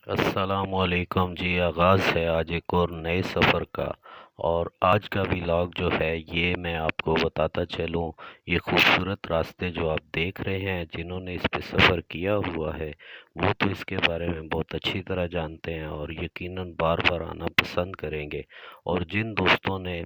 अस्सलामुअलैकुम जी। आगाज़ है आज एक और नए सफ़र का। और आज का व्लॉग जो है ये मैं आपको बताता चलूँ। ये खूबसूरत रास्ते जो आप देख रहे हैं, जिन्होंने इस पे सफ़र किया हुआ है वो तो इसके बारे में बहुत अच्छी तरह जानते हैं और यकीनन बार बार आना पसंद करेंगे। और जिन दोस्तों ने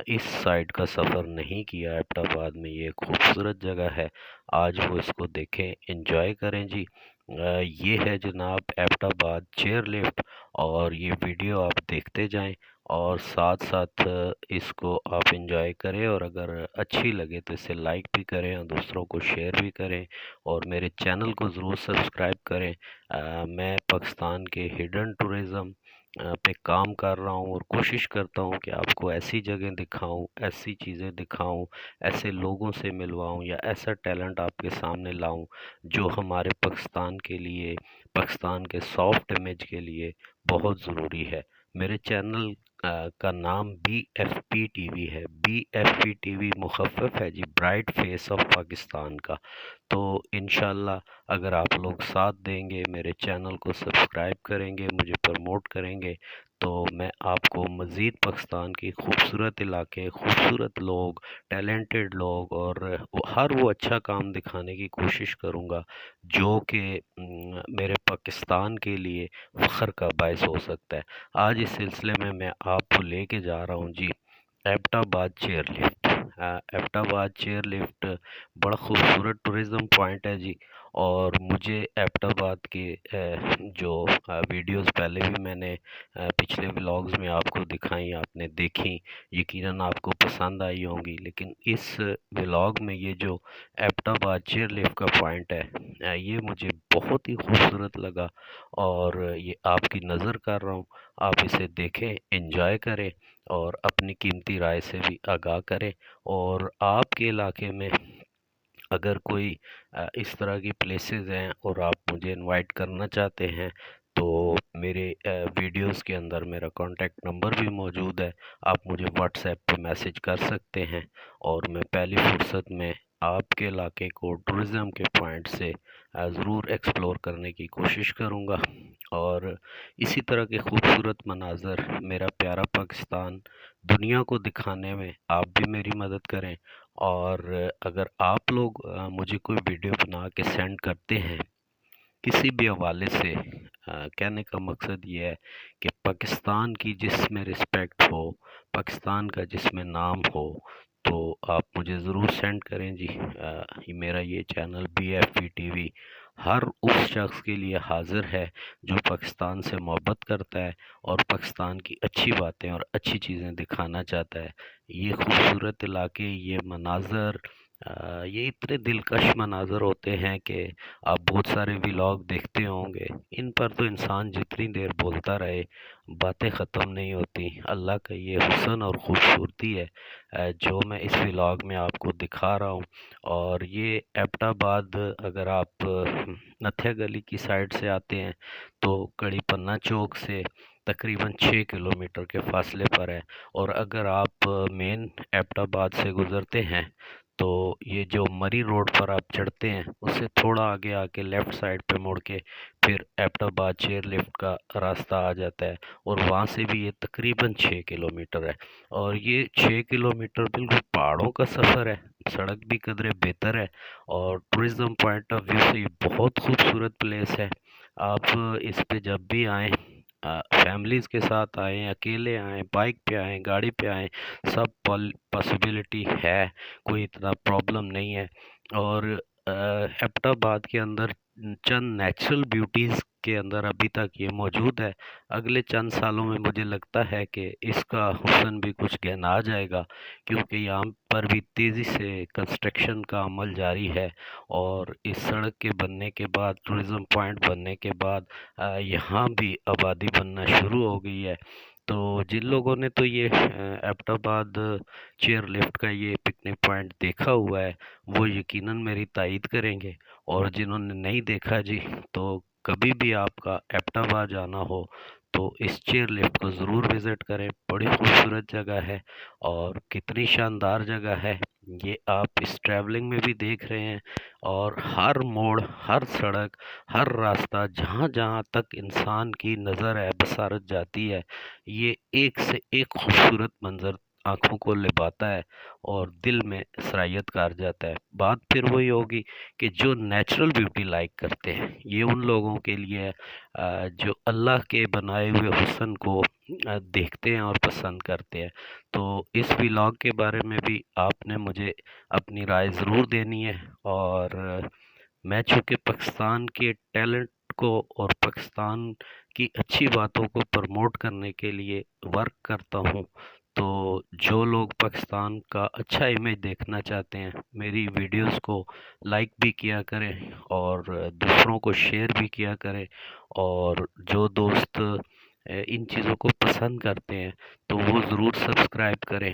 इस साइड का सफ़र नहीं किया, एबटाबाद में ये खूबसूरत जगह है, आज वो इसको देखें, एंजॉय करें जी। ये है जनाब एबटाबाद चेयर लिफ्ट। और ये वीडियो आप देखते जाएं और साथ साथ इसको आप एंजॉय करें, और अगर अच्छी लगे तो इसे लाइक भी करें और दूसरों को शेयर भी करें, और मेरे चैनल को ज़रूर सब्सक्राइब करें। मैं पाकिस्तान के हिडन टूरिज़्म पे काम कर रहा हूँ और कोशिश करता हूँ कि आपको ऐसी जगह दिखाऊं, ऐसी चीज़ें दिखाऊं, ऐसे लोगों से मिलवाऊं या ऐसा टैलेंट आपके सामने लाऊं जो हमारे पाकिस्तान के लिए, पाकिस्तान के सॉफ्ट इमेज के लिए बहुत ज़रूरी है। मेरे चैनल का नाम BFP टीवी है। BFP टीवी मुखफ़्फ़ है जी, ब्राइट फेस ऑफ पाकिस्तान का। तो इंशाल्लाह अगर आप लोग साथ देंगे, मेरे चैनल को सब्सक्राइब करेंगे, मुझे प्रमोट करेंगे, तो मैं आपको मज़ीद पाकिस्तान की खूबसूरत इलाके, खूबसूरत लोग, टैलेंटेड लोग और हर वो अच्छा काम दिखाने की कोशिश करूँगा जो कि मेरे पाकिस्तान के लिए फ़ख्र का बायस हो सकता है। आज इस सिलसिले में मैं आपको लेके जा रहा हूँ जी Abbottabad chair lift. Abbottabad chair lift बड़ा खूबसूरत टूरिज़्म पॉइंट है जी। और मुझे एबटाबाद के जो वीडियोस पहले भी मैंने पिछले व्लॉग्स में आपको दिखाई, आपने देखी, यकीनन आपको पसंद आई होंगी। लेकिन इस व्लॉग में ये जो एबटाबाद चेयर लिफ्ट का पॉइंट है, ये मुझे बहुत ही खूबसूरत लगा और ये आपकी नज़र कर रहा हूँ। आप इसे देखें, एंजॉय करें और अपनी कीमती राय से भी आगाह करें। और आपके इलाके में अगर कोई इस तरह की प्लेसेस हैं और आप मुझे इनवाइट करना चाहते हैं, तो मेरे वीडियोस के अंदर मेरा कॉन्टैक्ट नंबर भी मौजूद है। आप मुझे व्हाट्सएप पे मैसेज कर सकते हैं और मैं पहली फुर्सत में आपके इलाके को टूरिज़्म के पॉइंट से ज़रूर एक्सप्लोर करने की कोशिश करूँगा। और इसी तरह के खूबसूरत मनाज़र मेरा प्यारा पाकिस्तान दुनिया को दिखाने में आप भी मेरी मदद करें। और अगर आप लोग मुझे कोई वीडियो बना के सेंड करते हैं किसी भी हवाले से, कहने का मकसद ये है कि पाकिस्तान की जिसमें रिस्पेक्ट हो, पाकिस्तान का जिसमें नाम हो, तो आप मुझे ज़रूर सेंड करें जी। मेरा ये चैनल BFP टीवी हर उस शख्स के लिए हाजिर है जो पाकिस्तान से मोहब्बत करता है और पाकिस्तान की अच्छी बातें और अच्छी चीज़ें दिखाना चाहता है। ये खूबसूरत इलाके, ये मनाज़र, ये इतने दिलकश मनाज़र होते हैं कि आप बहुत सारे व्लॉग देखते होंगे, इन पर तो इंसान जितनी देर बोलता रहे बातें ख़त्म नहीं होती। अल्लाह का ये हुस्न और ख़ूबसूरती है जो मैं इस व्लॉग में आपको दिखा रहा हूँ। और ये एबटाबाद, अगर आप नथिया गली की साइड से आते हैं तो कड़ी पन्ना चौक से तकरीबन 6 किलोमीटर के फासले पर है। और अगर आप मेन एबटाबाद से गुज़रते हैं तो ये जो मरी रोड पर आप चढ़ते हैं उससे थोड़ा आगे आके लेफ़्ट साइड पे मुड़ के फिर एबटाबाद चेयर लिफ्ट का रास्ता आ जाता है। और वहाँ से भी ये तकरीबन 6 किलोमीटर है। और ये 6 किलोमीटर बिल्कुल पहाड़ों का सफ़र है, सड़क भी कदरे बेहतर है और टूरिज़्म पॉइंट ऑफ व्यू से ये बहुत खूबसूरत प्लेस है। आप इस पे जब भी आएँ, फैमिलीज़ के साथ आएँ, अकेले आएँ, बाइक पे आएँ, गाड़ी पे आएँ, सब पॉसिबिलिटी है, कोई इतना प्रॉब्लम नहीं है। और एबटाबाद के अंदर चंद नेचुरल ब्यूटीज़ के अंदर अभी तक ये मौजूद है। अगले चंद सालों में मुझे लगता है कि इसका हुस्न भी कुछ गहना जाएगा, क्योंकि यहाँ पर भी तेज़ी से कंस्ट्रक्शन का अमल जारी है। और इस सड़क के बनने के बाद, टूरिज़्म पॉइंट बनने के बाद यहाँ भी आबादी बनना शुरू हो गई है। तो जिन लोगों ने तो ये एबटाबाद चेयर लिफ्ट का ये पिकनिक पॉइंट देखा हुआ है वो यकीनन मेरी तायद करेंगे, और जिन्होंने नहीं देखा जी, तो कभी भी आपका एबटाबाद जाना हो तो इस चेयर लिफ्ट को ज़रूर विज़िट करें। बड़ी खूबसूरत जगह है और कितनी शानदार जगह है ये आप इस ट्रैवलिंग में भी देख रहे हैं। और हर मोड़, हर सड़क, हर रास्ता, जहाँ जहाँ तक इंसान की नज़र है बसारत जाती है, ये एक से एक खूबसूरत मंज़र आँखों को लुभाता है और दिल में सरायत कर जाता है। बात फिर वही होगी कि जो नेचुरल ब्यूटी लाइक करते हैं, ये उन लोगों के लिए है जो अल्लाह के बनाए हुए हुस्न को देखते हैं और पसंद करते हैं। तो इस व्लॉग के बारे में भी आपने मुझे अपनी राय ज़रूर देनी है। और मैं चूँकि पाकिस्तान के टैलेंट को और पाकिस्तान की अच्छी बातों को प्रमोट करने के लिए वर्क करता हूँ, तो जो लोग पाकिस्तान का अच्छा इमेज देखना चाहते हैं, मेरी वीडियोस को लाइक भी किया करें और दूसरों को शेयर भी किया करें। और जो दोस्त इन चीज़ों को पसंद करते हैं तो वो ज़रूर सब्सक्राइब करें।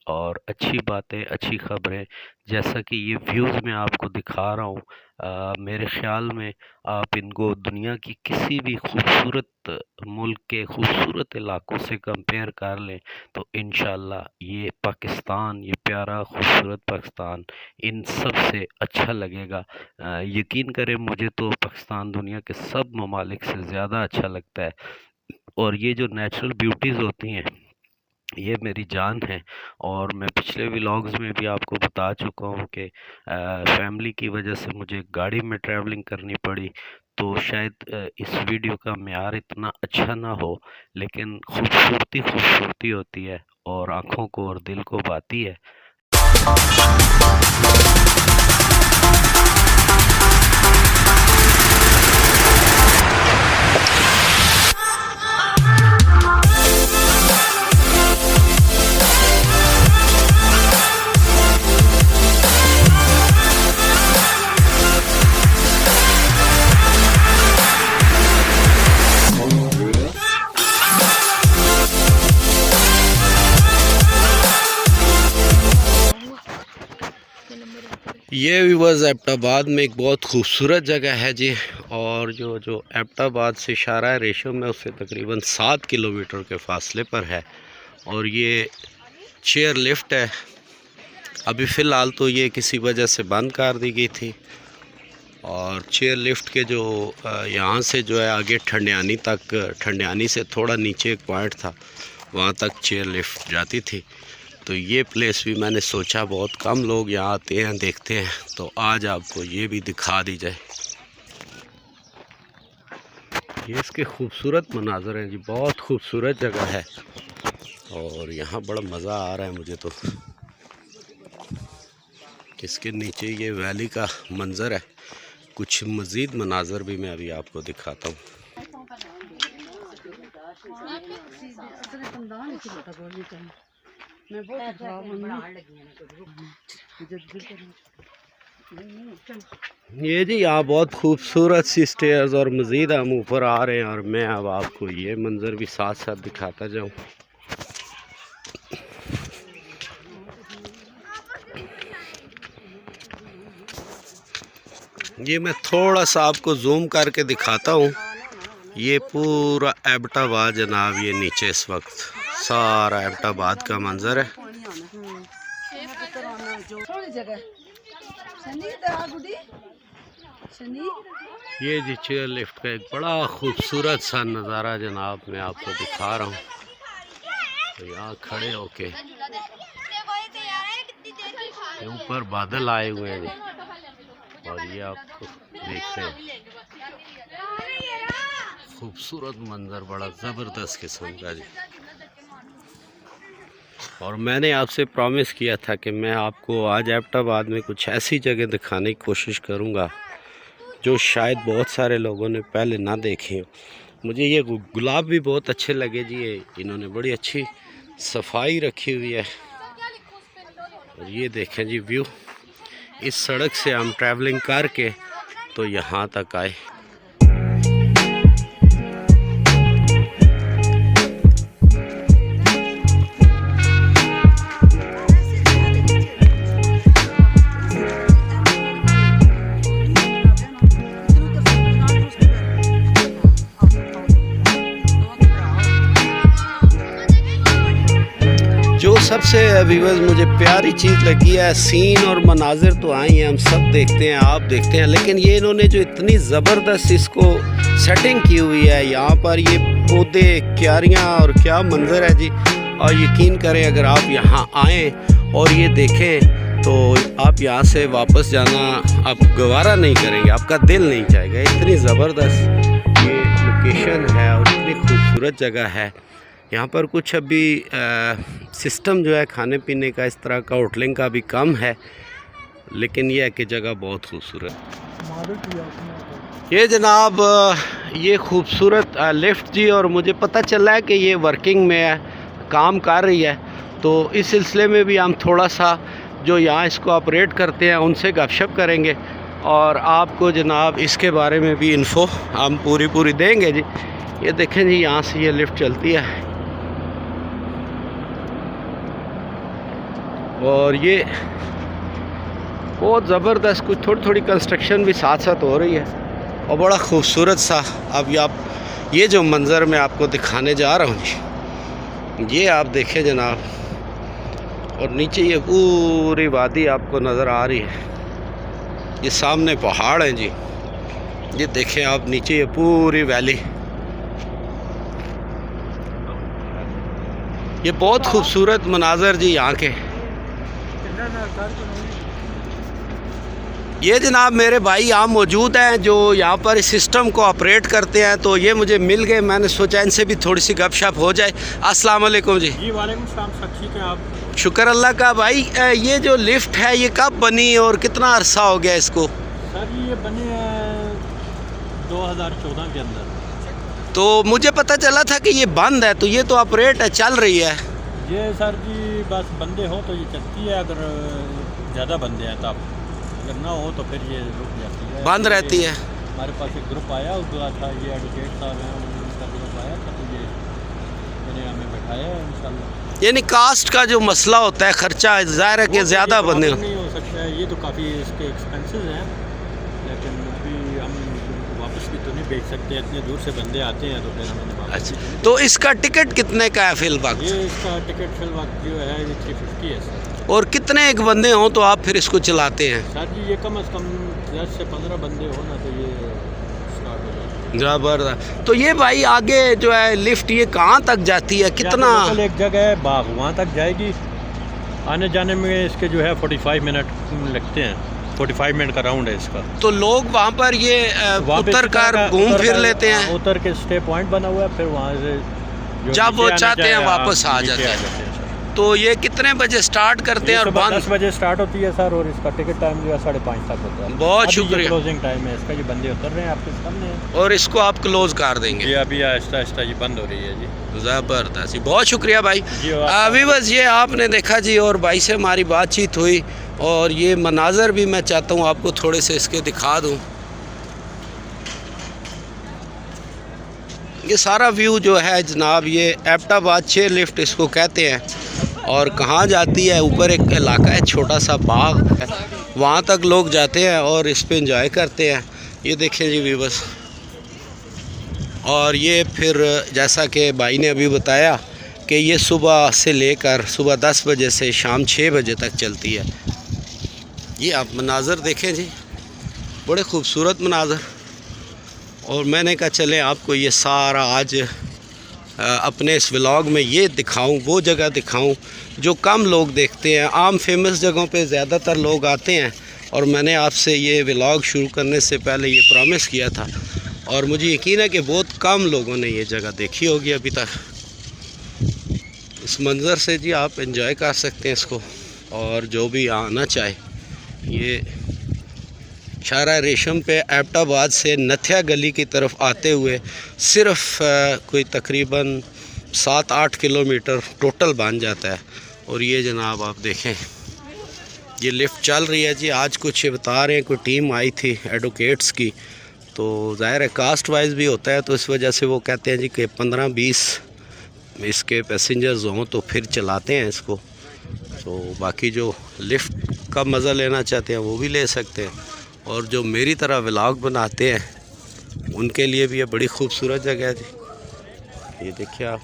और अच्छी बातें, अच्छी ख़बरें, जैसा कि ये व्यूज़ मैं आपको दिखा रहा हूँ, मेरे ख़्याल में आप इनको दुनिया की किसी भी खूबसूरत मुल्क के खूबसूरत इलाकों से कंपेयर कर लें तो इंशाल्लाह ये पाकिस्तान, ये प्यारा खूबसूरत पाकिस्तान इन सब से अच्छा लगेगा। यकीन करें, मुझे तो पाकिस्तान दुनिया के सब ममालिक से ज़्यादा अच्छा लगता है। और ये जो नेचुरल ब्यूटीज़ होती हैं, ये मेरी जान है। और मैं पिछले व्लॉग्स में भी आपको बता चुका हूँ कि फैमिली की वजह से मुझे गाड़ी में ट्रैवलिंग करनी पड़ी, तो शायद इस वीडियो का मेयार इतना अच्छा ना हो, लेकिन खूबसूरती खूबसूरती होती है और आँखों को और दिल को भाती है। ये व्यूअर्स एबटाबाद में एक बहुत खूबसूरत जगह है जी। और जो एबटाबाद से शाहराह रेशम में उससे तकरीबन 7 किलोमीटर के फासले पर है। और ये चेयर लिफ्ट है। अभी फ़िलहाल तो ये किसी वजह से बंद कर दी गई थी। और चेयर लिफ्ट के जो यहाँ से जो है आगे ठंडियानी तक, ठंडियानी से थोड़ा नीचे एक पॉइंट था, वहाँ तक चेयर लिफ्ट जाती थी। तो ये प्लेस भी मैंने सोचा बहुत कम लोग यहाँ आते हैं, देखते हैं, तो आज आपको ये भी दिखा दी जाए। ये इसके खूबसूरत मनाज़र हैं जी, बहुत खूबसूरत जगह है और यहाँ बड़ा मज़ा आ रहा है मुझे तो। इसके नीचे ये वैली का मंज़र है। कुछ मज़ीद मनाज़र भी मैं अभी आपको दिखाता हूँ। ये जी यहाँ बहुत खूबसूरत सी स्टेयर्स और मज़ीद हम ऊपर आ रहे हैं और मैं अब आपको ये मंज़र भी साथ साथ दिखाता जाऊँ। ये मैं थोड़ा सा आपको जूम करके दिखाता हूँ। ये पूरा एबटाबाद जनाब, ये नीचे इस वक्त सारा एबटाबाद का मंजर है। ये जी चेयर लिफ्ट का एक बड़ा खूबसूरत सा नज़ारा जनाब मैं आपको दिखा रहा हूँ। तो यहाँ खड़े होके ऊपर बादल आए हुए हैं और ये आपको देखते हैं खूबसूरत मंजर, बड़ा ज़बरदस्त किस्म का जी। और मैंने आपसे प्रॉमिस किया था कि मैं आपको आज एबटाबाद में कुछ ऐसी जगह दिखाने की कोशिश करूंगा जो शायद बहुत सारे लोगों ने पहले ना देखे। मुझे ये गुलाब भी बहुत अच्छे लगे जी, इन्होंने बड़ी अच्छी सफाई रखी हुई है। और ये देखें जी व्यू, इस सड़क से हम ट्रैवलिंग करके तो यहाँ तक आए। सबसे व्यूअर्स मुझे प्यारी चीज़ लगी है, सीन और मनाजिर तो आई हैं, हम सब देखते हैं, आप देखते हैं, लेकिन ये इन्होंने जो इतनी ज़बरदस्त इसको सेटिंग की हुई है यहाँ पर, ये पौधे, क्यारियाँ और क्या मंजर है जी। और यकीन करें अगर आप यहाँ आएँ और ये देखें तो आप यहाँ से वापस जाना आप गवारा नहीं करेंगे, आपका दिल नहीं चाहेगा। इतनी ज़बरदस्त ये लोकेशन है और इतनी खूबसूरत जगह है। यहाँ पर कुछ अभी सिस्टम जो है खाने पीने का इस तरह का होटलिंग का भी कम है, लेकिन यह है कि जगह बहुत खूबसूरत। ये जनाब ये खूबसूरत लिफ्ट जी, और मुझे पता चला है कि ये वर्किंग में है, काम कर रही है। तो इस सिलसिले में भी हम थोड़ा सा जो यहाँ इसको ऑपरेट करते हैं उनसे गपशप करेंगे और आपको जनाब इसके बारे में भी इन्फो हम पूरी देंगे जी। ये देखें जी, यहाँ से ये लिफ्ट चलती है और ये बहुत ज़बरदस्त, कुछ थोड़ी कंस्ट्रक्शन भी साथ साथ हो रही है और बड़ा खूबसूरत सा। अब आप ये जो मंज़र मैं आपको दिखाने जा रहा हूँ ये आप देखें जनाब, और नीचे ये पूरी वादी आपको नज़र आ रही है, ये सामने पहाड़ हैं जी, ये देखें आप नीचे ये पूरी वैली, ये बहुत खूबसूरत मनाज़र जी यहाँ के। ये जनाब मेरे भाई यहाँ मौजूद हैं जो यहाँ पर इस सिस्टम को ऑपरेट करते हैं, तो ये मुझे मिल गए, मैंने सोचा इनसे भी थोड़ी सी गपशप हो जाए। अस्सलाम वालेकुम जी। जी वालेकुम सलाम, सब ठीक है आप? शुक्र अल्लाह का। भाई ये जो लिफ्ट है ये कब बनी और कितना अरसा हो गया इसको? सर ये बनी है 2014 के अंदर। तो मुझे पता चला था कि ये बंद है, तो ये तो ऑपरेट है, चल रही है? ये सर जी बस बंदे हो तो ये चलती है, अगर ज़्यादा बंदे हैं तब, अगर ना हो तो फिर ये रुक जाती है, बंद रहती है। हमारे पास एक ग्रुप आया हुआ था, ये एडवोकेट साहब हैं, उनका ग्रुप आया था, तो ये मैंने हमें बैठाया है इंशाल्लाह। यानी कास्ट का जो मसला होता है, खर्चा ज़ाहिर है कि ज़्यादा बंदे नहीं हो सकता है, ये तो काफ़ी इसके एक्सपेंसेस हैं, लेकिन अभी हम वापस भी तो नहीं बेच सकते, इतने दूर से बंदे आते हैं तो फिर हमें वापस। अच्छा, तो इसका टिकट कितने का है फिल वक्त? ये इसका टिकट फिल वक्त जो है ये 350 है सर। और कितने एक बंदे हों तो आप फिर इसको चलाते हैं? सर जी ये कम से कम 10 से 15 बंदे हो ना तो ये स्टार्ट हो जाता है। जबरदस्त। तो ये भाई आगे जो है लिफ्ट ये कहाँ तक जाती है, कितना? एक जगह है बाग, वहाँ तक जाएगी, आने जाने में इसके जो है 45 मिनट लगते हैं, 45 मिनट का राउंड है इसका। तो लोग वहाँ पर ये उतर कर घूम फिर लेते हैं? उतर के स्टे पॉइंट बना हुआ है, फिर वहाँ से जब वो चाहते हैं वापस आ जाते हैं। तो ये कितने बजे स्टार्ट करते हैं और बंद? 10 बजे स्टार्ट होती है सर, और इसका टिकट टाइम जो है 5:30 तक होता है। बहुत शुक्रिया। क्लोजिंग टाइम है इसका, ये बंदे उतर रहे हैं आपके सामने, और इसको आप क्लोज कर देंगे? ये अभी आहिस्ता आहिस्ता ये बंद हो रही है जी। ज़बरदस्त जी, बहुत शुक्रिया भाई। व्यूअर्स ये आपने देखा जी, और भाई से हमारी बातचीत हुई, और ये मनाजर भी मैं चाहता हूँ आपको थोड़े से इसके दिखा दूँ। ये सारा व्यू जो है जनाब, ये एबटाबाद चेयर लिफ्ट इसको कहते हैं, और कहाँ जाती है, ऊपर एक इलाका है, छोटा सा बाग है, वहाँ तक लोग जाते हैं और इस पे एंजॉय करते हैं। ये देखें जी व्यूअर्स, और ये फिर जैसा कि भाई ने अभी बताया कि ये सुबह से लेकर सुबह 10 बजे से शाम 6 बजे तक चलती है। ये आप मनाज़र देखें जी, बड़े खूबसूरत मनाज़र। और मैंने कहा चले आपको ये सारा आज अपने इस व्लॉग में ये दिखाऊं, वो जगह दिखाऊं जो कम लोग देखते हैं। आम फेमस जगहों पे ज़्यादातर लोग आते हैं, और मैंने आपसे ये व्लॉग शुरू करने से पहले ये प्रॉमिस किया था, और मुझे यकीन है कि बहुत कम लोगों ने ये जगह देखी होगी अभी तक। इस मंज़र से जी आप एंजॉय कर सकते हैं इसको, और जो भी आना चाहे ये शारा रेशम पे एबटाबाद से नथिया गली की तरफ आते हुए सिर्फ कोई तकरीबन 7-8 किलोमीटर टोटल बन जाता है। और ये जनाब आप देखें ये लिफ्ट चल रही है जी। आज कुछ बता रहे हैं कोई टीम आई थी एडवोकेट्स की, तो ज़ाहिर है कास्ट वाइज भी होता है, तो इस वजह से वो कहते हैं जी कि 15-20 इसके पैसेंजर्स हों तो फिर चलाते हैं इसको। तो बाकी जो लिफ्ट का मज़ा लेना चाहते हैं वो भी ले सकते हैं, और जो मेरी तरह व्लॉग बनाते हैं उनके लिए भी ये बड़ी खूबसूरत जगह है जी। ये देखिए आप।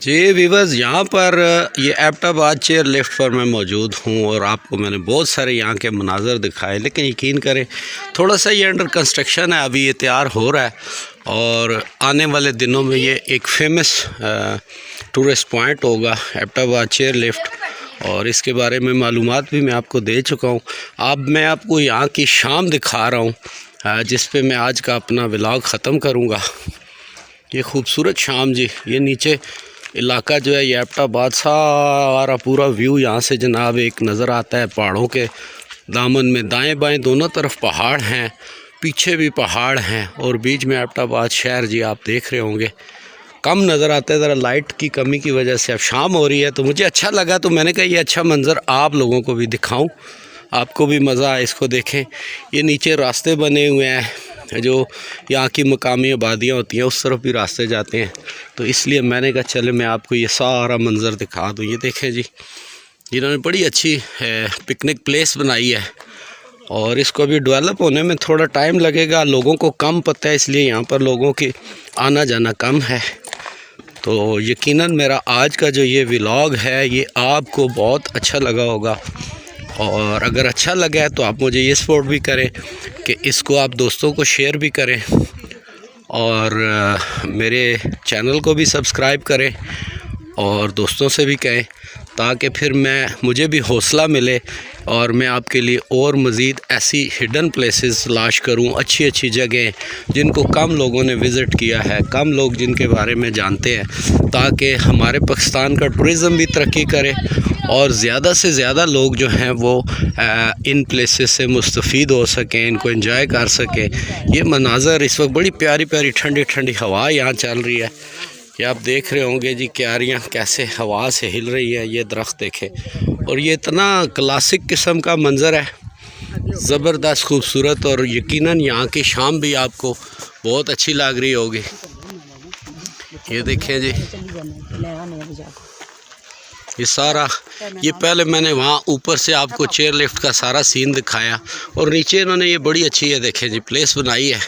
जी वीवर्स, यहाँ पर ये एबटाबाद चेयर लिफ्ट पर मैं मौजूद हूँ और आपको मैंने बहुत सारे यहाँ के मनाज़र दिखाए, लेकिन यकीन करें थोड़ा सा ये अंडर कंस्ट्रक्शन है, अभी ये तैयार हो रहा है और आने वाले दिनों में ये एक फेमस टूरिस्ट पॉइंट होगा एबटाबाद चेयर लिफ्ट, और इसके बारे में मालूमात भी मैं आपको दे चुका हूँ। अब मैं आपको यहाँ की शाम दिखा रहा हूँ जिस पे मैं आज का अपना व्लॉग ख़त्म करूँगा। ये खूबसूरत शाम जी, ये नीचे इलाका जो है ये एबटाबाद सारा पूरा व्यू यहाँ से जनाब एक नज़र आता है पहाड़ों के दामन में। दाएं बाएं दोनों तरफ पहाड़ हैं, पीछे भी पहाड़ हैं और बीच में एबटाबाद शहर जी आप देख रहे होंगे। कम नज़र आता है ज़रा लाइट की कमी की वजह से। अब शाम हो रही है तो मुझे अच्छा लगा, तो मैंने कहा ये अच्छा मंज़र आप लोगों को भी दिखाऊं, आपको भी मज़ा आए इसको देखें। ये नीचे रास्ते बने हुए हैं, जो यहाँ की मकामी आबादियाँ होती हैं उस तरफ भी रास्ते जाते हैं, तो इसलिए मैंने कहा चले मैं आपको ये सारा मंज़र दिखा दूँ। ये देखें जी, इन्होंने बड़ी अच्छी पिकनिक प्लेस बनाई है और इसको अभी डेवलप होने में थोड़ा टाइम लगेगा, लोगों को कम पता है इसलिए यहाँ पर लोगों की आना जाना कम है। तो यकीनन मेरा आज का जो ये व्लॉग है ये आपको बहुत अच्छा लगा होगा, और अगर अच्छा लगा है तो आप मुझे ये सपोर्ट भी करें कि इसको आप दोस्तों को शेयर भी करें और मेरे चैनल को भी सब्सक्राइब करें और दोस्तों से भी कहें, ताकि फिर मुझे भी हौसला मिले और मैं आपके लिए और मज़ीद ऐसी हिडन प्लेसेस तलाश करूं, अच्छी अच्छी जगह जिनको कम लोगों ने विज़िट किया है, कम लोग जिनके बारे में जानते हैं, ताकि हमारे पाकिस्तान का टूरिज़म भी तरक्की करे और ज़्यादा से ज़्यादा लोग जो हैं वो इन प्लेसेस से मुस्तफ़ीद हो सकें, इनको एंजॉय कर सकें। ये मनाज़र इस वक्त बड़ी प्यारी प्यारी ठंडी ठंडी हवा यहाँ चल रही है, ये आप देख रहे होंगे जी, क्यारियाँ कैसे हवा से हिल रही है, ये दरख्त देखें, और ये इतना क्लासिक किस्म का मंज़र है, ज़बरदस्त खूबसूरत, और यकीनन यहाँ की शाम भी आपको बहुत अच्छी लग रही होगी। ये देखें जी, ये सारा, ये पहले मैंने वहाँ ऊपर से आपको चेयर लिफ्ट का सारा सीन दिखाया, और नीचे इन्होंने ये बड़ी अच्छी है देखें जी प्लेस बनाई है,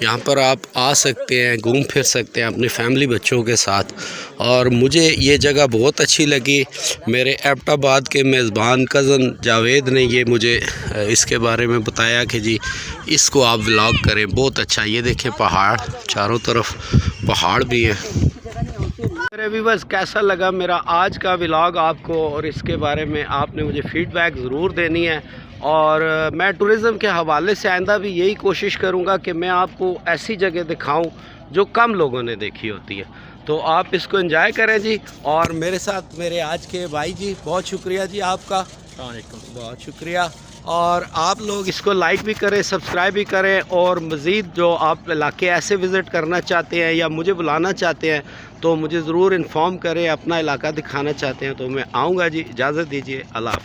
यहाँ पर आप आ सकते हैं, घूम फिर सकते हैं अपनी फैमिली बच्चों के साथ। और मुझे ये जगह बहुत अच्छी लगी, मेरे एबटाबाद के मेज़बान कज़न जावेद ने ये मुझे इसके बारे में बताया कि जी इसको आप व्लॉग करें, बहुत अच्छा। ये देखें पहाड़, चारों तरफ पहाड़ भी हैं। मेरे व्यूअर्स, कैसा लगा मेरा आज का व्लॉग आपको, और इसके बारे में आपने मुझे फ़ीडबैक ज़रूर देनी है, और मैं टूरिज़म के हवाले से आइंदा भी यही कोशिश करूँगा कि मैं आपको ऐसी जगह दिखाऊं जो कम लोगों ने देखी होती है। तो आप इसको एंजॉय करें जी, और मेरे साथ मेरे आज के भाई जी, बहुत शुक्रिया जी आपका, बहुत शुक्रिया। और आप लोग इसको लाइक भी करें, सब्सक्राइब भी करें, और मज़ीद जो आप इलाके ऐसे विज़िट करना चाहते हैं या मुझे बुलाना चाहते हैं तो मुझे ज़रूर इन्फॉर्म करें, अपना इलाका दिखाना चाहते हैं तो मैं आऊँगा जी। इजाज़त दीजिए, अल्लाह हाफ़िज़।